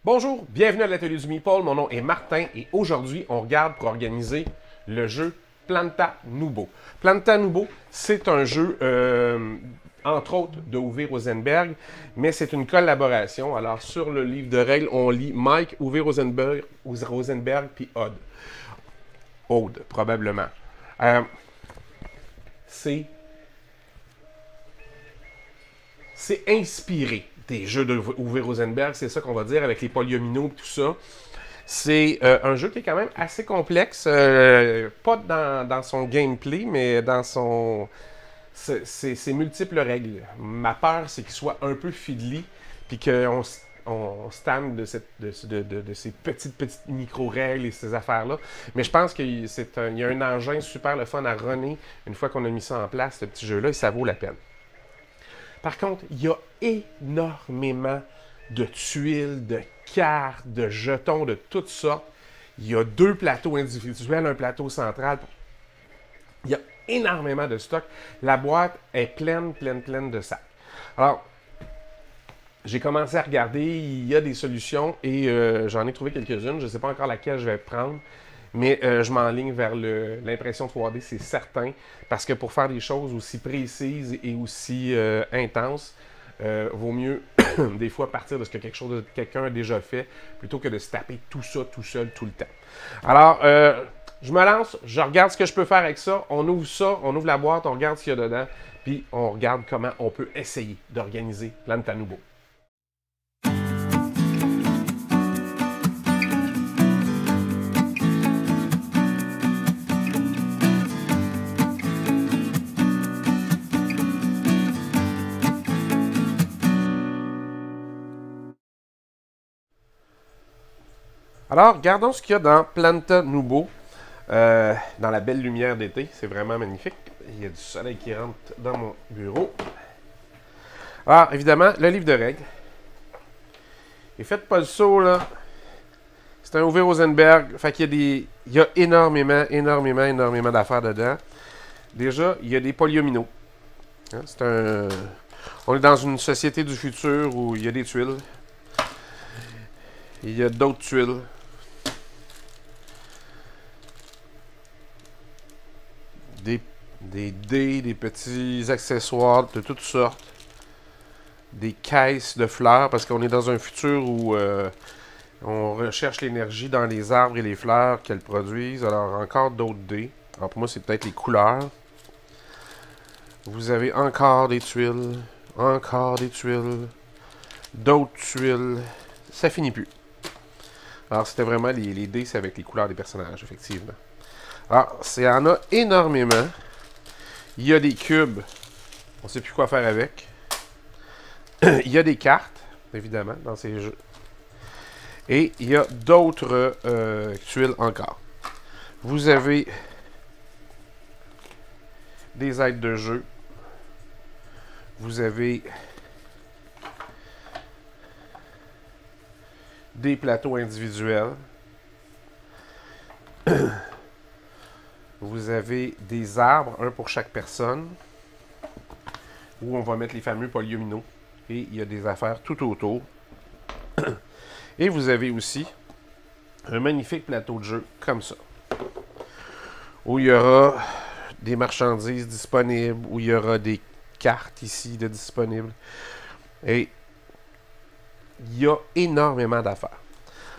Bonjour, bienvenue à l'Atelier du Meeple. Mon nom est Martin et aujourd'hui, on regarde pour organiser le jeu Planta Nubo. Planta Nubo, c'est un jeu, entre autres, de Uwe Rosenberg, mais c'est une collaboration. Alors, sur le livre de règles, on lit Mike, Uwe Rosenberg puis Aude, probablement. C'est inspiré des jeux de Uwe Rosenberg, c'est ça qu'on va dire, avec les polyomino et tout ça. C'est un jeu qui est quand même assez complexe, pas dans son gameplay, mais dans ses multiples règles. Ma peur, c'est qu'il soit un peu fiddly, puis qu'on se tanne de ces petites micro-règles et ces affaires-là. Mais je pense qu'il y a un engin super le fun à runner une fois qu'on a mis ça en place, ce petit jeu-là, et ça vaut la peine. Par contre, il y a énormément de tuiles, de cartes, de jetons de toutes sortes. Il y a 2 plateaux individuels, un plateau central. Il y a énormément de stock. La boîte est pleine de sacs. Alors, j'ai commencé à regarder, il y a des solutions et j'en ai trouvé quelques-unes. Je ne sais pas encore laquelle je vais prendre. Mais je m'enligne vers l'impression 3D, c'est certain, parce que pour faire des choses aussi précises et aussi intenses, vaut mieux des fois partir de ce que quelqu'un a déjà fait, plutôt que de se taper tout ça tout seul tout le temps. Alors, je me lance, je regarde ce que je peux faire avec ça, on ouvre la boîte, on regarde ce qu'il y a dedans, puis on regarde comment on peut essayer d'organiser Planta Nubo. Alors, regardons ce qu'il y a dans Planta Nubo, dans la belle lumière d'été. C'est vraiment magnifique. Il y a du soleil qui rentre dans mon bureau. Alors, évidemment, le livre de règles. Et faites pas le saut, là. C'est un Uwe Rosenberg. Fait qu'il y a énormément d'affaires dedans. Déjà, il y a des polyomino. Hein, on est dans une société du futur où il y a des tuiles. Il y a d'autres tuiles. Des dés, des petits accessoires de toutes sortes. Des caisses de fleurs, parce qu'on est dans un futur où on recherche l'énergie dans les arbres et les fleurs qu'elles produisent. Alors, encore d'autres dés. Alors, pour moi, c'est peut-être les couleurs. Vous avez encore des tuiles. D'autres tuiles. Ça finit plus. Alors, c'était vraiment les dés, c'est avec les couleurs des personnages, effectivement. Alors, il y en a énormément. Il y a des cubes. On ne sait plus quoi faire avec. Il y a des cartes, évidemment, dans ces jeux. Et il y a d'autres tuiles encore. Vous avez des aides de jeu. Vous avez des plateaux individuels. Vous avez des arbres, un pour chaque personne, où on va mettre les fameux polyomino. Et il y a des affaires tout autour. Et vous avez aussi un magnifique plateau de jeu comme ça, où il y aura des marchandises disponibles, où il y aura des cartes ici de disponibles. Et il y a énormément d'affaires.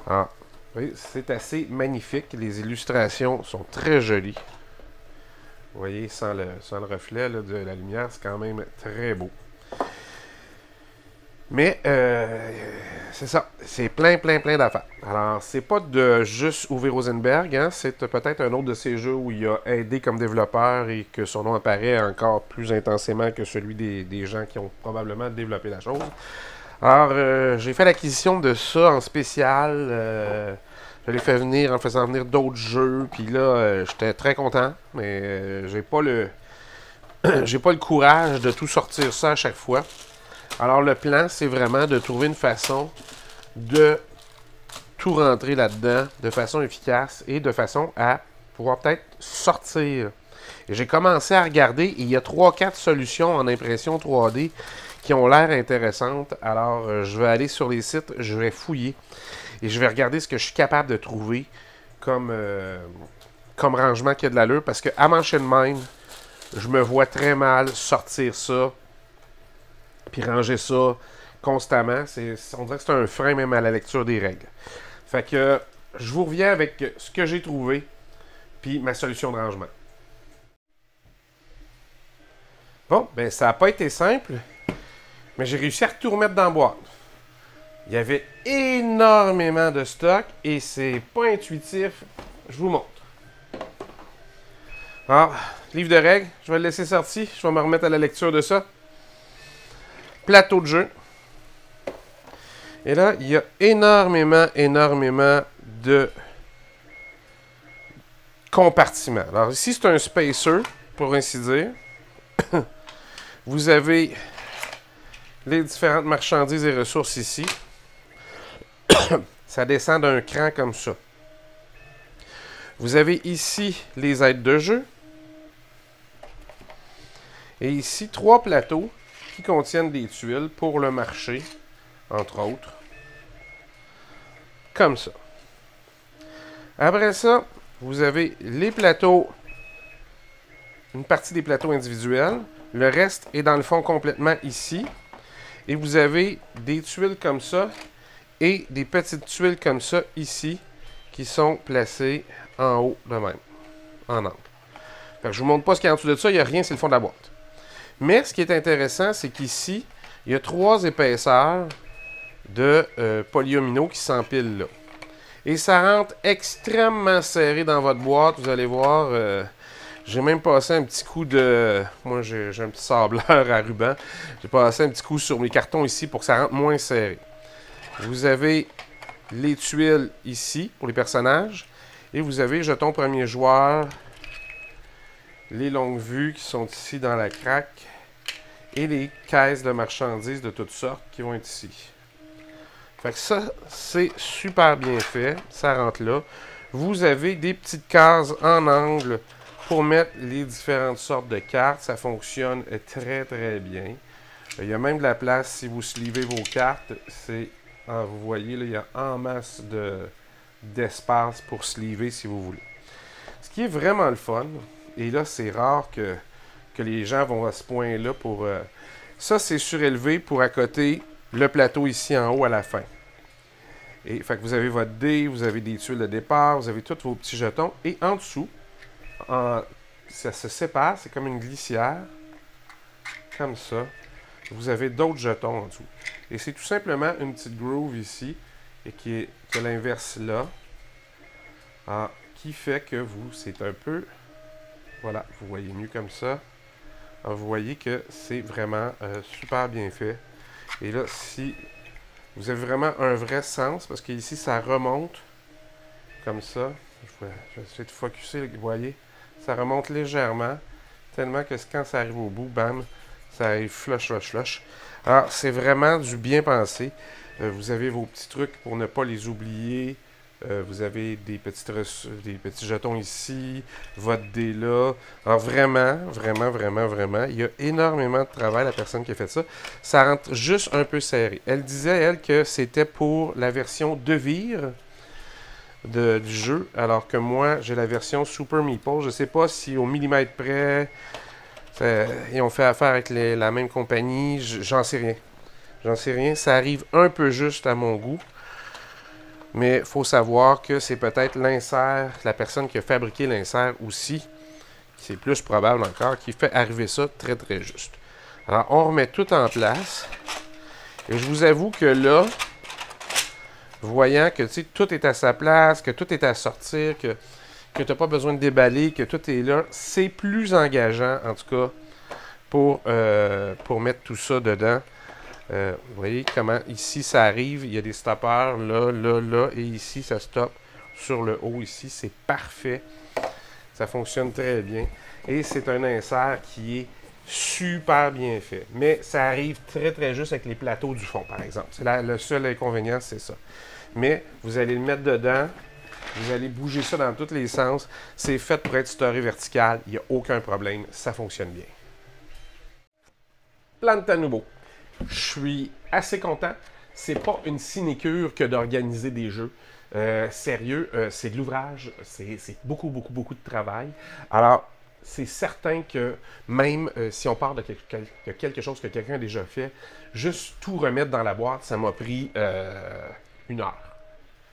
Alors, oui, c'est assez magnifique. Les illustrations sont très jolies. Vous voyez, sans le reflet là, de la lumière, c'est quand même très beau. Mais, c'est ça. C'est plein d'affaires. Alors, c'est pas de juste Uwe Rosenberg. Hein, c'est peut-être un autre de ces jeux où il a aidé comme développeur et que son nom apparaît encore plus intensément que celui des gens qui ont probablement développé la chose. Alors, j'ai fait l'acquisition de ça en spécial. Je l'ai fait venir en faisant venir d'autres jeux. Puis là, j'étais très content. Mais j'ai pas le courage de tout sortir ça à chaque fois. Alors, le plan, c'est vraiment de trouver une façon de tout rentrer là-dedans de façon efficace et de façon à pouvoir peut-être sortir. Et j'ai commencé à regarder. Et il y a 3-4 solutions en impression 3D qui ont l'air intéressantes. Alors, je vais aller sur les sites, je vais fouiller et je vais regarder ce que je suis capable de trouver comme rangement qui a de l'allure. Parce qu'à mancher de même, je me vois très mal sortir ça puis ranger ça constamment. On dirait que c'est un frein même à la lecture des règles. Fait que je vous reviens avec ce que j'ai trouvé puis ma solution de rangement. Bon, ben ça n'a pas été simple, mais j'ai réussi à tout remettre dans la boîte. Il y avait énormément de stock et c'est pas intuitif. Je vous montre. Alors, livre de règles, je vais le laisser sorti. Je vais me remettre à la lecture de ça. Plateau de jeu. Et là, il y a énormément de compartiments. Alors ici, c'est un spacer, pour ainsi dire. Vous avez les différentes marchandises et ressources ici. Ça descend d'un cran comme ça. Vous avez ici les aides de jeu. Et ici, 3 plateaux qui contiennent des tuiles pour le marché, entre autres. Comme ça. Après ça, vous avez les plateaux, une partie des plateaux individuels. Le reste est dans le fond complètement ici. Et vous avez des tuiles comme ça et des petites tuiles comme ça ici qui sont placées en haut de même, en angle. Fait que je ne vous montre pas ce qu'il y a en dessous de ça, il n'y a rien, c'est le fond de la boîte. Mais ce qui est intéressant, c'est qu'ici, il y a 3 épaisseurs de polyomino qui s'empilent là. Et ça rentre extrêmement serré dans votre boîte. Vous allez voir, j'ai même passé un petit coup de... Moi, j'ai un petit sableur à ruban. J'ai passé un petit coup sur mes cartons ici pour que ça rentre moins serré. Vous avez les tuiles ici pour les personnages. Et vous avez jetons premier joueur, les longues vues qui sont ici dans la craque. Et les caisses de marchandises de toutes sortes qui vont être ici. Fait que ça, c'est super bien fait. Ça rentre là. Vous avez des petites cases en angle pour mettre les différentes sortes de cartes. Ça fonctionne très bien. Il y a même de la place si vous slivez vos cartes. Vous voyez, là, il y a en masse d'espace pour sliver si vous voulez. Ce qui est vraiment le fun, et là, c'est rare que les gens vont à ce point-là pour... ça, c'est surélevé pour accoter le plateau ici en haut à la fin. Et fait que vous avez votre dé, vous avez des tuiles de départ, vous avez tous vos petits jetons. Et en dessous, ça se sépare, c'est comme une glissière. Comme ça. Vous avez d'autres jetons en dessous. Et c'est tout simplement une petite groove ici, et qui a l'inverse là. Qui fait que c'est un peu... Voilà, vous voyez mieux comme ça. Alors, vous voyez que c'est vraiment super bien fait. Et là, si vous avez vraiment un vrai sens, parce qu'ici, ça remonte comme ça. Je vais essayer de focusser, vous voyez. Ça remonte légèrement, tellement que quand ça arrive au bout, bam, ça arrive flush. Alors, c'est vraiment du bien pensé. Vous avez vos petits trucs pour ne pas les oublier. Vous avez des petits jetons ici, votre dé là. Alors vraiment, il y a énormément de travail, la personne qui a fait ça. Ça rentre juste un peu serré. Elle disait, elle, que c'était pour la version de vire du jeu, alors que moi, j'ai la version Super Meeple. Je ne sais pas si au millimètre près, ils ont fait affaire avec la même compagnie. J'en sais rien. J'en sais rien. Ça arrive un peu juste à mon goût. Mais il faut savoir que c'est peut-être l'insert, la personne qui a fabriqué l'insert aussi, c'est plus probable encore, qui fait arriver ça très juste. Alors, on remet tout en place. Et je vous avoue que là, voyant que tout est à sa place, que tout est à sortir, que tu n'as pas besoin de déballer, que tout est là, c'est plus engageant, en tout cas, pour mettre tout ça dedans. Vous voyez comment ici ça arrive, il y a des stoppeurs là, et ici ça stoppe sur le haut ici, c'est parfait. Ça fonctionne très bien. Et c'est un insert qui est super bien fait. Mais ça arrive très juste avec les plateaux du fond, par exemple. C'est le seul inconvénient, c'est ça. Mais vous allez le mettre dedans, vous allez bouger ça dans tous les sens. C'est fait pour être storé vertical, il n'y a aucun problème, ça fonctionne bien. Plantanubo. je suis assez content. C'est pas une sinécure que d'organiser des jeux. Sérieux, c'est de l'ouvrage, c'est beaucoup, beaucoup, beaucoup de travail. Alors, c'est certain que même si on part de quelque chose que quelqu'un a déjà fait, juste tout remettre dans la boîte, ça m'a pris 1 heure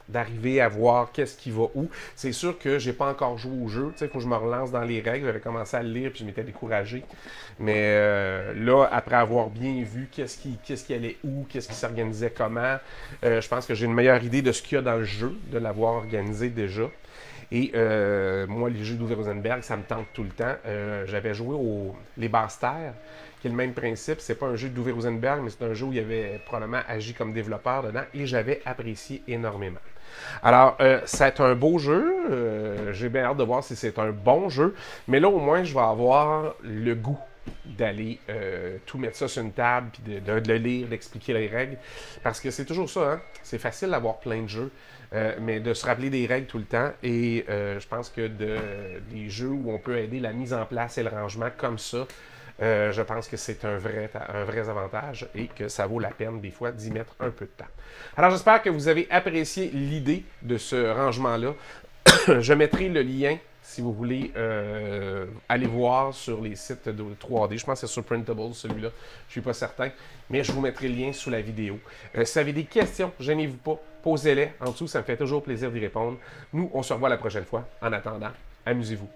d'arriver à voir qu'est-ce qui va où. C'est sûr que j'ai pas encore joué au jeu. Il faut que je me relance dans les règles. J'avais commencé à le lire puis je m'étais découragé. Mais là, après avoir bien vu qu'est-ce qui allait où, qu'est-ce qui s'organisait comment, je pense que j'ai une meilleure idée de ce qu'il y a dans le jeu, de l'avoir organisé déjà. Et moi, les jeux d'Uwe Rosenberg, ça me tente tout le temps. J'avais joué les Basses-Terres, qui est le même principe. C'est pas un jeu d'Uwe Rosenberg, mais c'est un jeu où il y avait probablement agi comme développeur dedans et j'avais apprécié énormément. Alors, c'est un beau jeu. J'ai bien hâte de voir si c'est un bon jeu. Mais là, au moins, je vais avoir le goût d'aller tout mettre ça sur une table, puis de le lire, d'expliquer les règles. Parce que c'est toujours ça, hein? C'est facile d'avoir plein de jeux, mais de se rappeler des règles tout le temps. Et je pense que des jeux où on peut aider la mise en place et le rangement comme ça, je pense que c'est un vrai avantage et que ça vaut la peine des fois d'y mettre un peu de temps. Alors j'espère que vous avez apprécié l'idée de ce rangement-là. Je mettrai le lien si vous voulez aller voir sur les sites de 3D. Je pense que c'est sur Printable celui-là. Je ne suis pas certain. Mais je vous mettrai le lien sous la vidéo. Si vous avez des questions, gênez-vous pas. Posez-les en dessous. Ça me fait toujours plaisir d'y répondre. Nous, on se revoit la prochaine fois. En attendant, amusez-vous.